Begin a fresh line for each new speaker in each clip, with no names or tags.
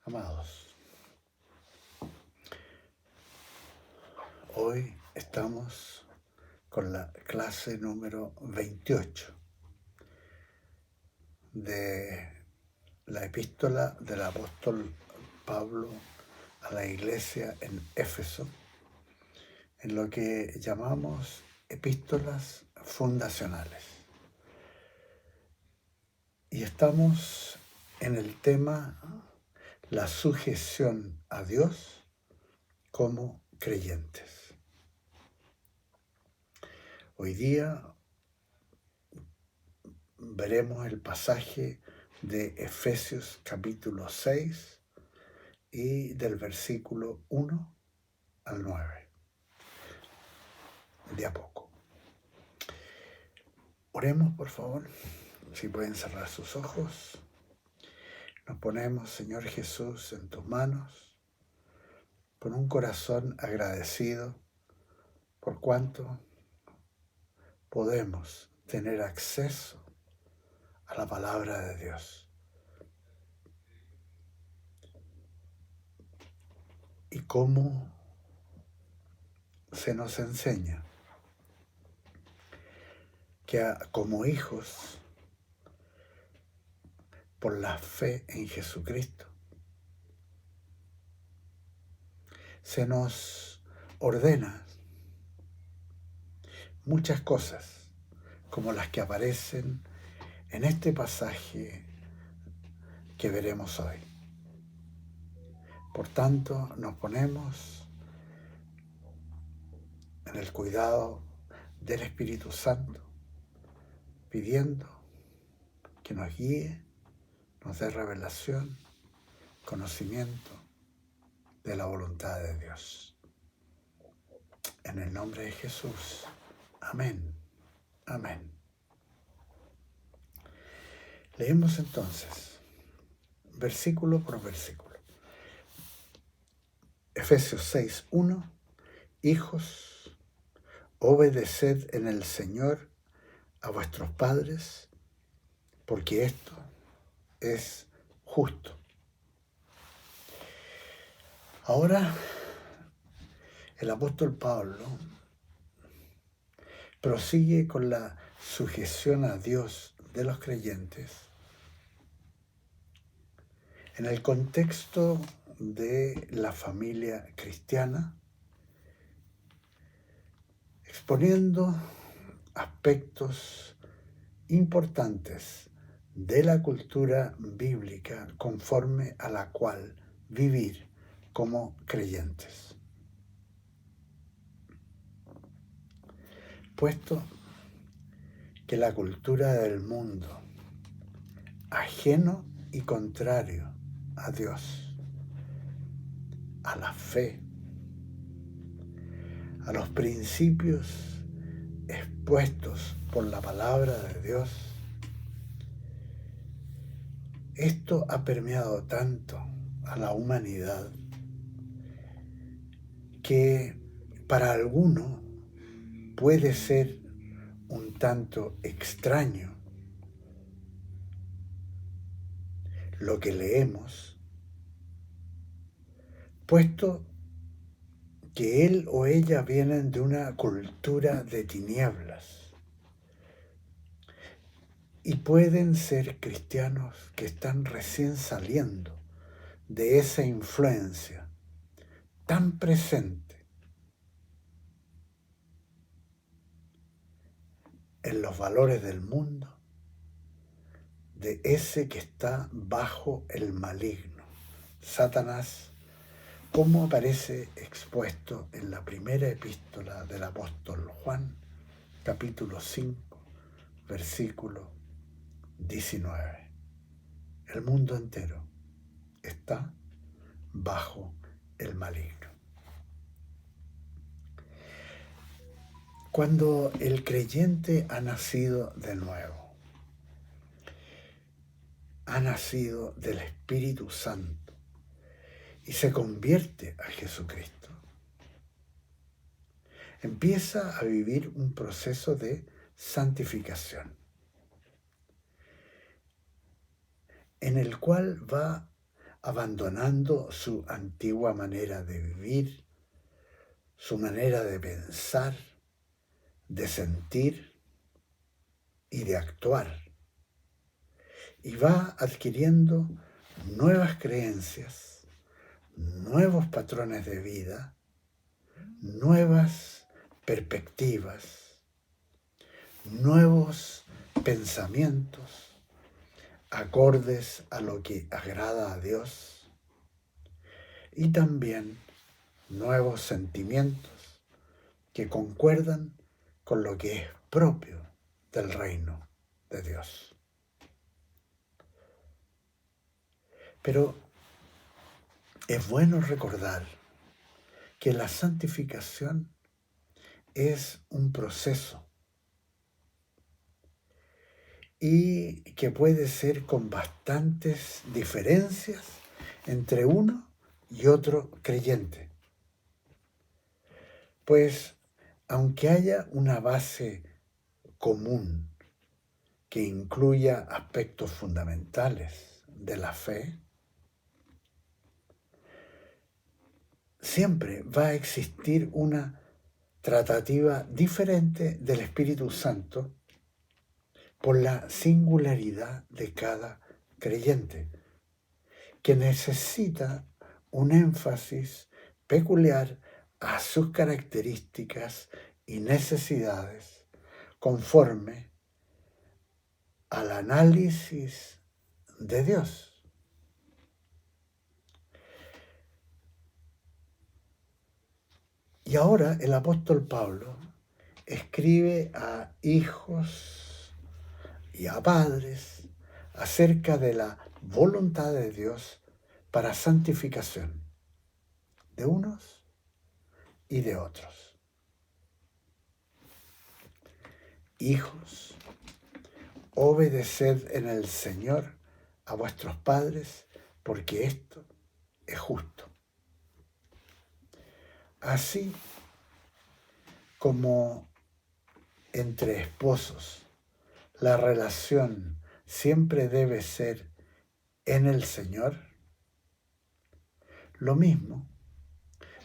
Amados, hoy estamos con la clase número 28 de la epístola del apóstol Pablo a la iglesia en Éfeso, en lo que llamamos epístolas fundacionales. Y estamos en el tema la sujeción a Dios como creyentes. Hoy día veremos el pasaje de Efesios capítulo 6 y del versículo 1 al 9. De a poco. Oremos, por favor, si pueden cerrar sus ojos. Nos ponemos, Señor Jesús, en tus manos, con un corazón agradecido por cuanto podemos tener acceso a la palabra de Dios. Y cómo se nos enseña que como hijos, por la fe en Jesucristo, se nos ordena muchas cosas, como las que aparecen en este pasaje que veremos hoy. Por tanto, nos ponemos en el cuidado del Espíritu Santo, pidiendo que nos guíe, nos dé revelación, conocimiento de la voluntad de Dios. En el nombre de Jesús. Amén. Amén. Leemos entonces, versículo por versículo. Efesios 6:1. Hijos, obedeced en el Señor a vuestros padres, porque esto es justo. Ahora, el apóstol Pablo prosigue con la sujeción a Dios de los creyentes en el contexto de la familia cristiana, exponiendo aspectos importantes de la cultura bíblica conforme a la cual vivir como creyentes. Puesto que la cultura del mundo, ajeno y contrario a Dios, a la fe, a los principios expuestos por la palabra de Dios, esto ha permeado tanto a la humanidad que para algunos puede ser un tanto extraño lo que leemos, puesto que él o ella vienen de una cultura de tinieblas y pueden ser cristianos que están recién saliendo de esa influencia tan presente en los valores del mundo, de ese que está bajo el maligno, Satanás, como aparece expuesto en la primera epístola del apóstol Juan, capítulo 5, versículo 19. El mundo entero está bajo el maligno. Cuando el creyente ha nacido de nuevo, ha nacido del Espíritu Santo y se convierte a Jesucristo, empieza a vivir un proceso de santificación, en el cual va abandonando su antigua manera de vivir, su manera de pensar, de sentir y de actuar. Y va adquiriendo nuevas creencias, nuevos patrones de vida, nuevas perspectivas, nuevos pensamientos acordes a lo que agrada a Dios y también nuevos sentimientos que concuerdan con lo que es propio del reino de Dios. Pero es bueno recordar que la santificación es un proceso y que puede ser con bastantes diferencias entre uno y otro creyente. Pues aunque haya una base común que incluya aspectos fundamentales de la fe, siempre va a existir una tratativa diferente del Espíritu Santo por la singularidad de cada creyente, que necesita un énfasis peculiar a sus características y necesidades conforme al análisis de Dios. Y ahora el apóstol Pablo escribe a hijos y a padres acerca de la voluntad de Dios para santificación de unos y de otros. Hijos, obedeced en el Señor a vuestros padres, porque esto es justo. Así como entre esposos la relación siempre debe ser en el Señor, lo mismo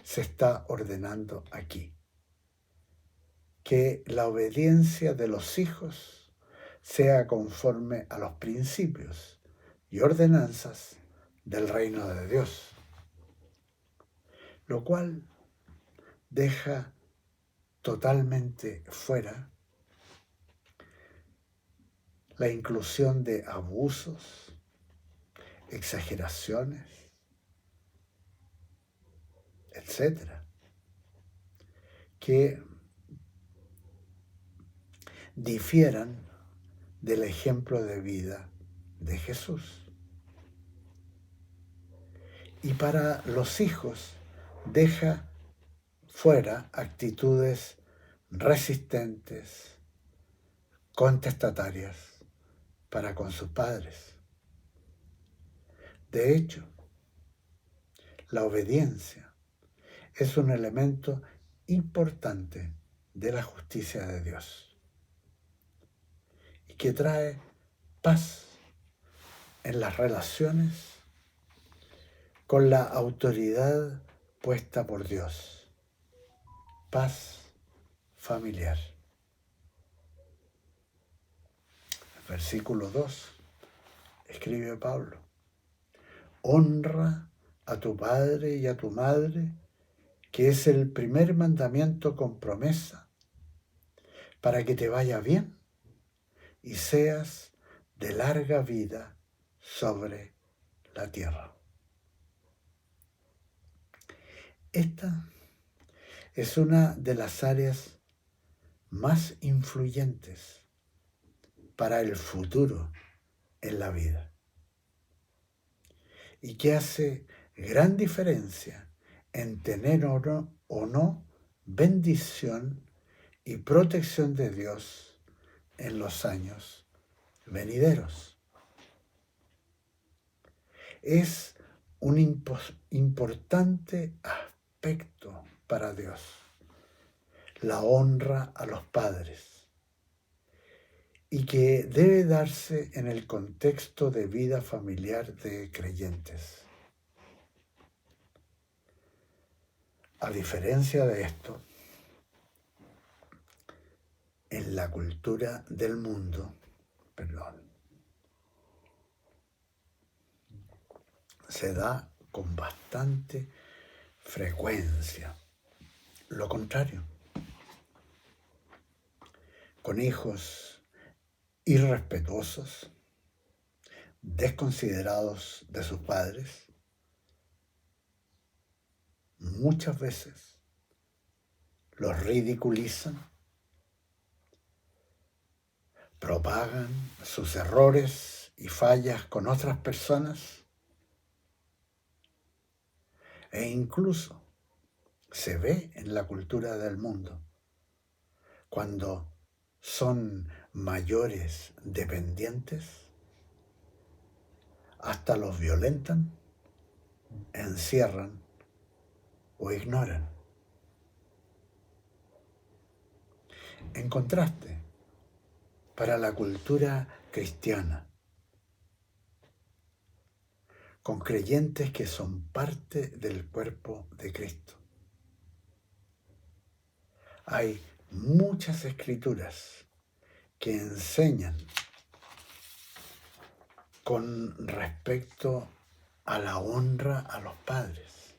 se está ordenando aquí. Que la obediencia de los hijos sea conforme a los principios y ordenanzas del reino de Dios, lo cual deja totalmente fuera la inclusión de abusos, exageraciones, etcétera, que difieran del ejemplo de vida de Jesús. Y para los hijos deja fuera actitudes resistentes, contestatarias para con sus padres. De hecho, la obediencia es un elemento importante de la justicia de Dios y que trae paz en las relaciones con la autoridad puesta por Dios. Paz familiar. Versículo 2, escribe Pablo: honra a tu padre y a tu madre, que es el primer mandamiento con promesa, para que te vaya bien y seas de larga vida sobre la tierra. Esta es una de las áreas más influyentes para el futuro en la vida y que hace gran diferencia en tener o no bendición y protección de Dios en los años venideros. Es un importante aspecto para Dios, la honra a los padres, y que debe darse en el contexto de vida familiar de creyentes. A diferencia de esto, en la cultura del mundo, se da con bastante frecuencia lo contrario, con hijos irrespetuosos, desconsiderados de sus padres. Muchas veces los ridiculizan, propagan sus errores y fallas con otras personas e incluso se ve en la cultura del mundo cuando son mayores dependientes, hasta los violentan, encierran o ignoran. En contraste, para la cultura cristiana, con creyentes que son parte del cuerpo de Cristo, hay muchas escrituras que enseñan con respecto a la honra a los padres,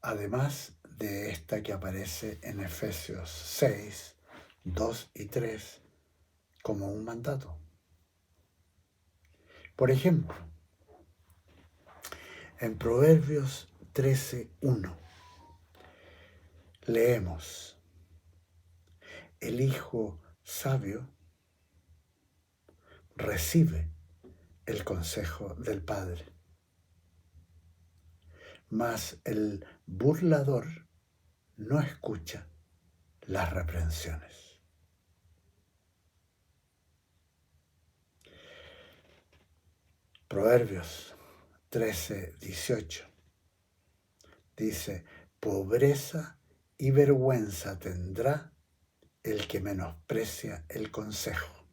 además de esta que aparece en Efesios 6, 2 y 3 como un mandato. Por ejemplo, en Proverbios 13:1 leemos: el hijo sabio recibe el consejo del padre, mas el burlador no escucha las reprensiones. Proverbios 13:18 dice: pobreza y vergüenza tendrá el que menosprecia el consejo,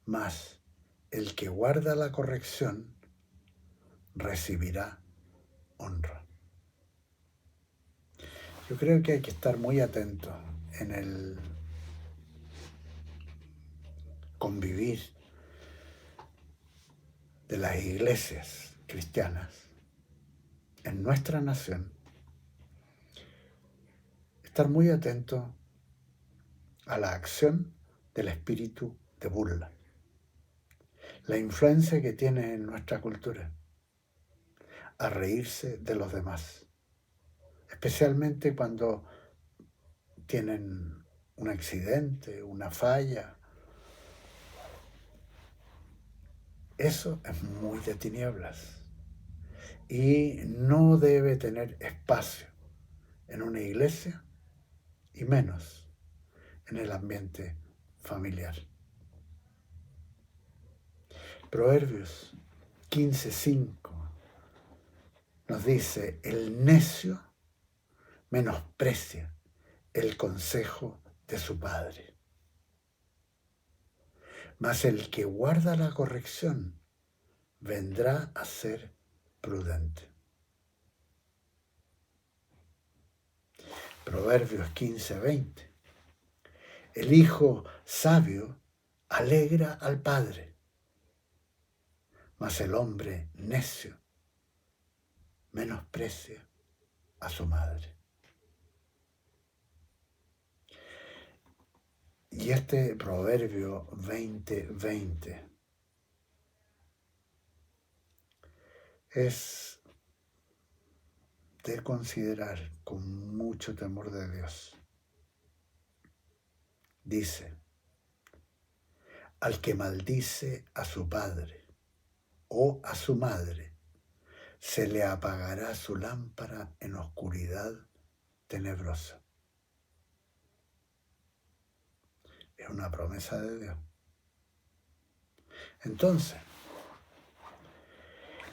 mas el que guarda la corrección recibirá honra. Yo creo que hay que estar muy atento en el convivir de las iglesias cristianas en nuestra nación, estar muy atento a la acción del espíritu de burla, la influencia que tiene en nuestra cultura a reírse de los demás, especialmente cuando tienen un accidente, una falla. Eso es muy de tinieblas y no debe tener espacio en una iglesia y menos en el ambiente familiar. Proverbios 15:5 nos dice: el necio menosprecia el consejo de su padre, mas el que guarda la corrección vendrá a ser prudente. Proverbios 15:20. El hijo sabio alegra al padre, mas el hombre necio menosprecia a su madre. Y este Proverbio 20:20 es de considerar con mucho temor de Dios. Dice: al que maldice a su padre o a su madre, se le apagará su lámpara en oscuridad tenebrosa. Es una promesa de Dios. Entonces,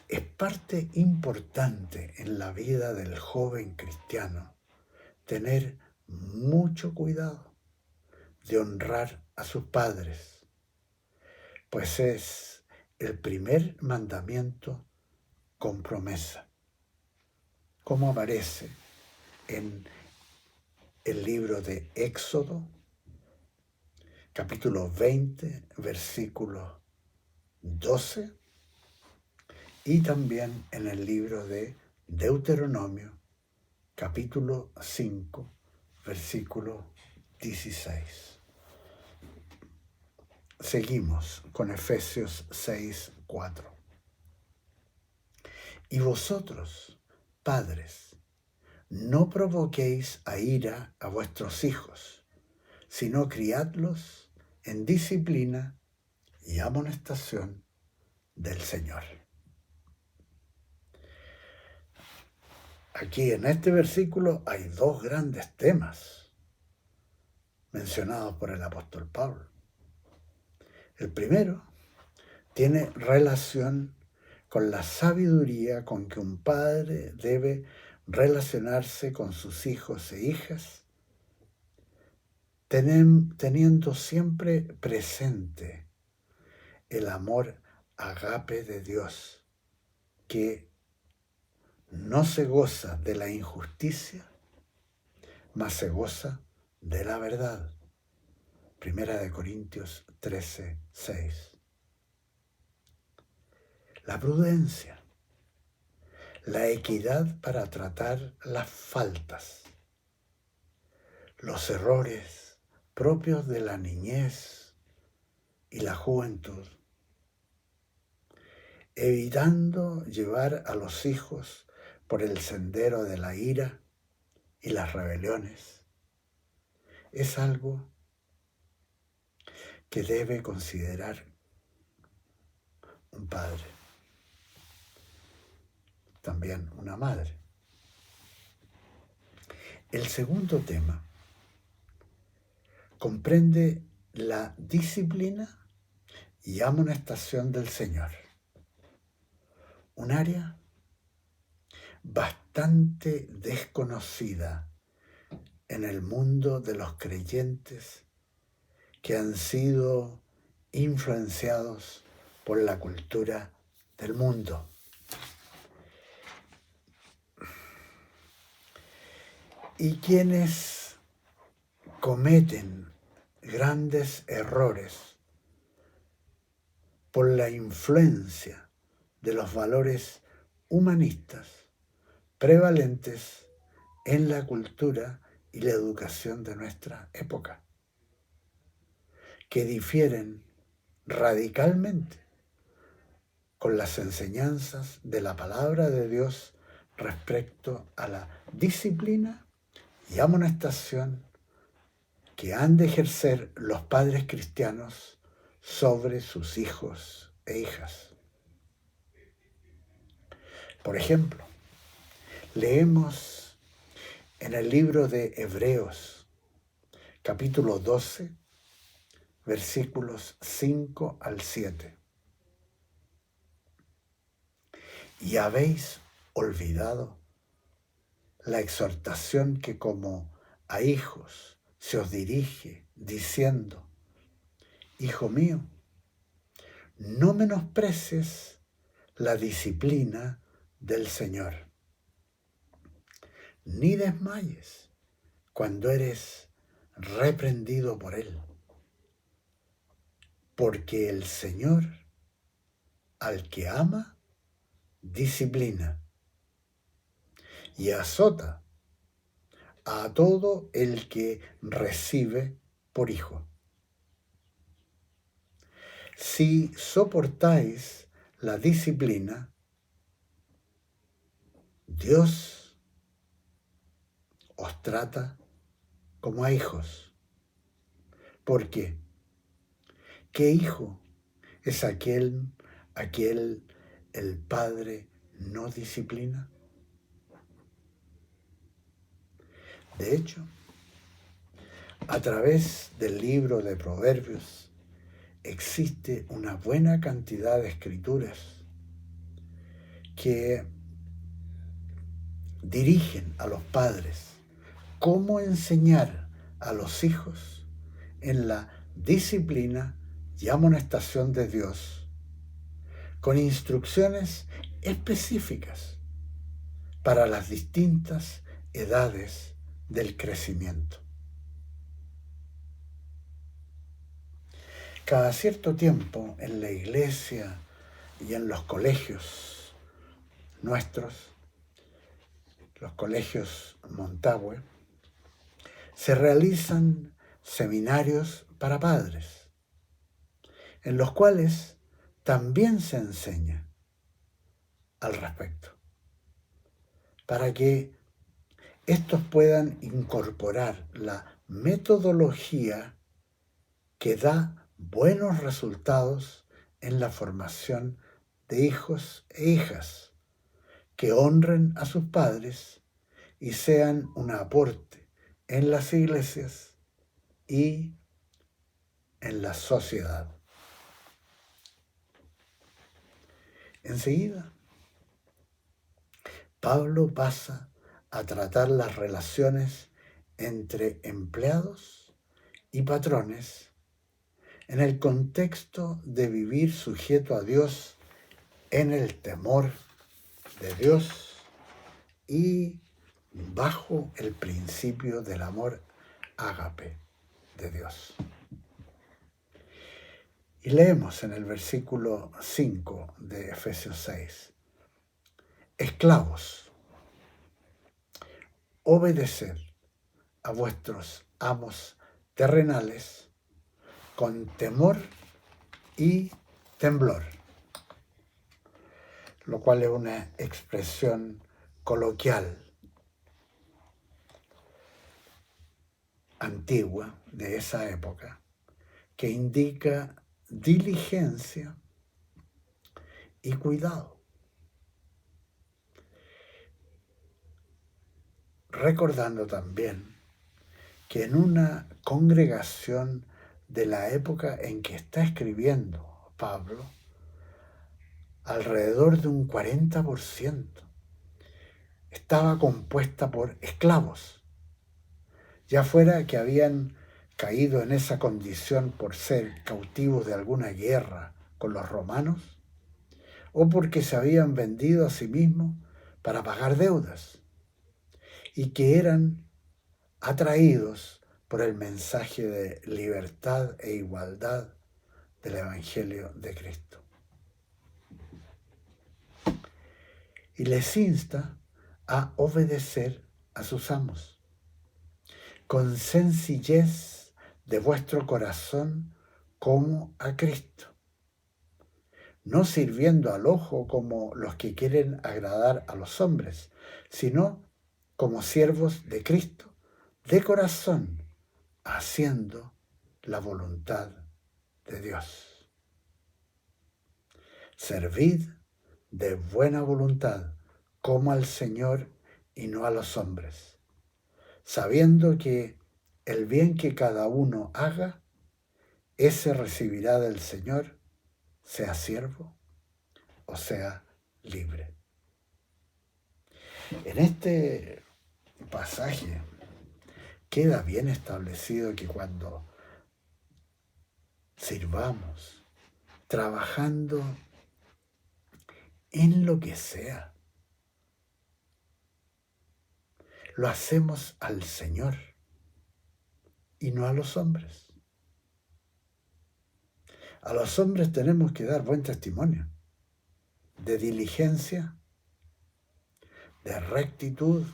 es parte importante en la vida del joven cristiano tener mucho cuidado de honrar a sus padres, pues es el primer mandamiento con promesa. como aparece en el libro de Éxodo, capítulo 20, versículo 12, y también en el libro de Deuteronomio, capítulo 5, versículo 16. Seguimos con Efesios 6, 4. Y vosotros, padres, no provoquéis a ira a vuestros hijos, sino criadlos en disciplina y amonestación del Señor. Aquí en este versículo hay dos grandes temas mencionados por el apóstol Pablo. El primero tiene relación con la sabiduría con que un padre debe relacionarse con sus hijos e hijas, teniendo siempre presente el amor agape de Dios, que no se goza de la injusticia, mas se goza de la verdad. Primera de Corintios 13, 6. La prudencia, la equidad para tratar las faltas, los errores propios de la niñez y la juventud, evitando llevar a los hijos por el sendero de la ira y las rebeliones, es algo que debe considerar un padre, también una madre. El segundo tema comprende la disciplina y amonestación del Señor, un área bastante desconocida en el mundo de los creyentes que han sido influenciados por la cultura del mundo. Y quienes cometen grandes errores por la influencia de los valores humanistas prevalentes en la cultura y la educación de nuestra época, que difieren radicalmente con las enseñanzas de la palabra de Dios respecto a la disciplina y amonestación que han de ejercer los padres cristianos sobre sus hijos e hijas. Por ejemplo, leemos en el libro de Hebreos, capítulo 12, versículos 5 al 7. Y habéis olvidado la exhortación que como a hijos se os dirige, diciendo: Hijo mío, no menosprecies la disciplina del Señor, ni desmayes cuando eres reprendido por Él, porque el Señor, al que ama, disciplina y azota a todo el que recibe por hijo. Si soportáis la disciplina, Dios os trata como a hijos. Porque ¿qué hijo es aquel el padre no disciplina? De hecho, a través del libro de Proverbios existe una buena cantidad de escrituras que dirigen a los padres cómo enseñar a los hijos en la disciplina y amonestación de Dios, con instrucciones específicas para las distintas edades del crecimiento. Cada cierto tiempo en la iglesia y en los colegios nuestros, los colegios Montague, se realizan seminarios para padres, en los cuales también se enseña al respecto, para que estos puedan incorporar la metodología que da buenos resultados en la formación de hijos e hijas, que honren a sus padres y sean un aporte en las iglesias y en la sociedad. Enseguida, Pablo pasa a tratar las relaciones entre empleados y patrones en el contexto de vivir sujeto a Dios en el temor de Dios y bajo el principio del amor ágape de Dios. Y leemos en el versículo 5 de Efesios 6, esclavos, obedeced a vuestros amos terrenales con temor y temblor, lo cual es una expresión coloquial antigua de esa época que indica diligencia y cuidado. Recordando también que en una congregación de la época en que está escribiendo Pablo, alrededor de un 40% estaba compuesta por esclavos, ya fuera que habían caído en esa condición por ser cautivos de alguna guerra con los romanos, o porque se habían vendido a sí mismos para pagar deudas, y que eran atraídos por el mensaje de libertad e igualdad del Evangelio de Cristo. Y les insta a obedecer a sus amos, con sencillez de vuestro corazón como a Cristo, no sirviendo al ojo como los que quieren agradar a los hombres, sino como siervos de Cristo, de corazón, haciendo la voluntad de Dios. Servid de buena voluntad, como al Señor y no a los hombres, sabiendo que el bien que cada uno haga, ese recibirá del Señor, sea siervo o sea libre. En este pasaje queda bien establecido que cuando sirvamos, trabajando en lo que sea, lo hacemos al Señor y no a los hombres. A los hombres tenemos que dar buen testimonio de diligencia, de rectitud,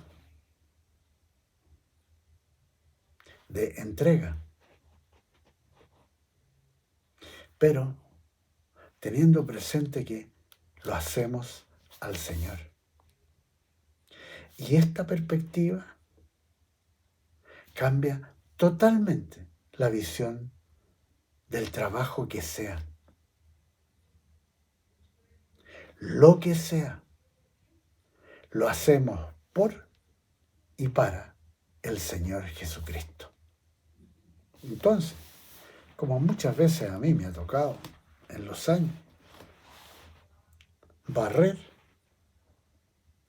de entrega. Pero teniendo presente que lo hacemos al Señor. Y esta perspectiva cambia totalmente la visión del trabajo que sea. Lo que sea, lo hacemos por y para el Señor Jesucristo. Entonces, como muchas veces a mí me ha tocado en los años, barrer,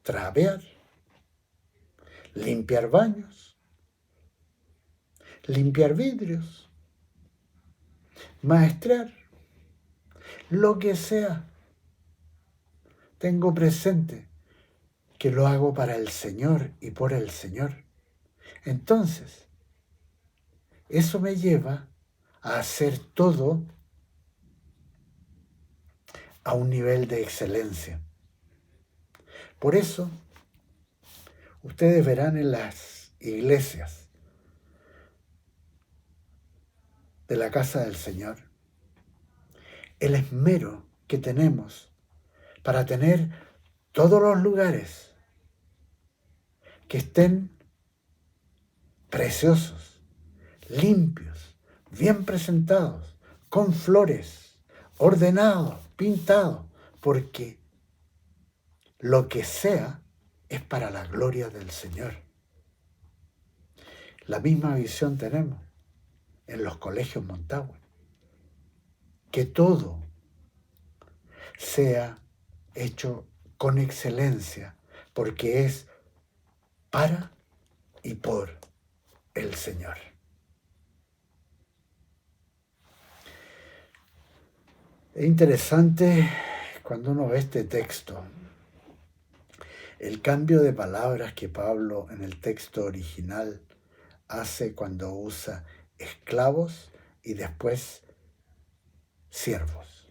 trapear, limpiar baños, limpiar vidrios, maestrar, lo que sea. Tengo presente que lo hago para el Señor y por el Señor. Entonces, eso me lleva a hacer todo a un nivel de excelencia. Por eso, ustedes verán en las iglesias de la casa del Señor el esmero que tenemos para tener todos los lugares que estén preciosos, limpios, bien presentados, con flores, ordenados, pintados, porque lo que sea es para la gloria del Señor. La misma visión tenemos en los colegios Montague. Que todo sea hecho con excelencia, porque es para y por el Señor. Es interesante cuando uno ve este texto, el cambio de palabras que Pablo en el texto original hace cuando usa esclavos y después siervos.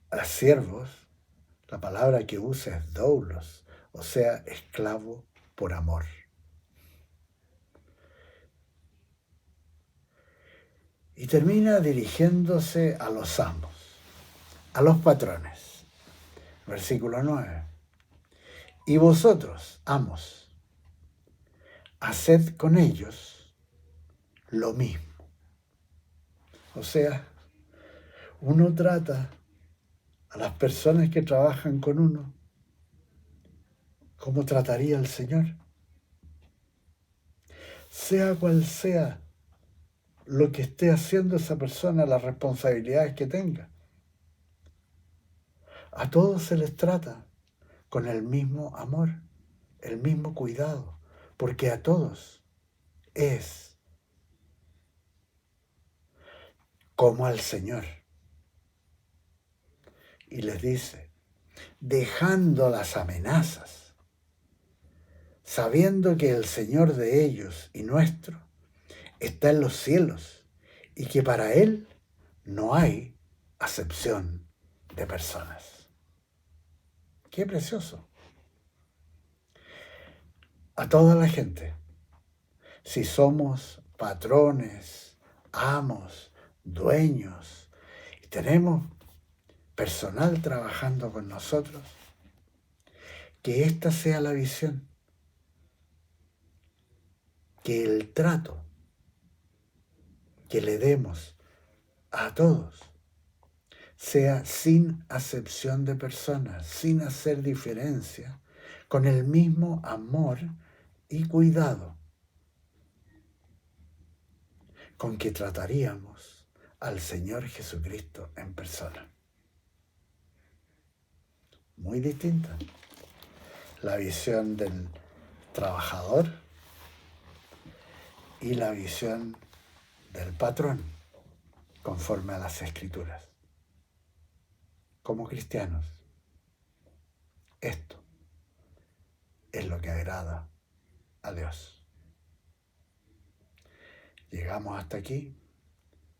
A siervos, la palabra que usa es doulos, o sea, esclavo por amor. Y termina dirigiéndose a los amos, a los patrones. Versículo 9. Y vosotros, amos, haced con ellos lo mismo. O sea, uno trata a las personas que trabajan con uno como trataría el Señor. Sea cual sea lo que esté haciendo esa persona, las responsabilidades que tenga. A todos se les trata con el mismo amor, el mismo cuidado, porque a todos es como al Señor. Y les dice, dejando las amenazas, sabiendo que el Señor de ellos y nuestro está en los cielos y que para Él no hay acepción de personas. ¡Qué precioso! A toda la gente, si somos patrones, amos, dueños, y tenemos personal trabajando con nosotros, que esta sea la visión, que el trato que le demos a todos sea sin acepción de personas, sin hacer diferencia, con el mismo amor y cuidado con que trataríamos al Señor Jesucristo en persona. Muy distinta la visión del trabajador y la visión del patrón, conforme a las Escrituras. Como cristianos, esto es lo que agrada a Dios. Llegamos hasta aquí,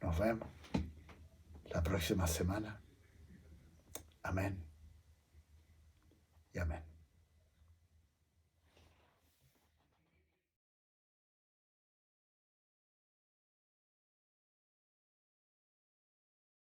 nos vemos la próxima semana. Amén y amén.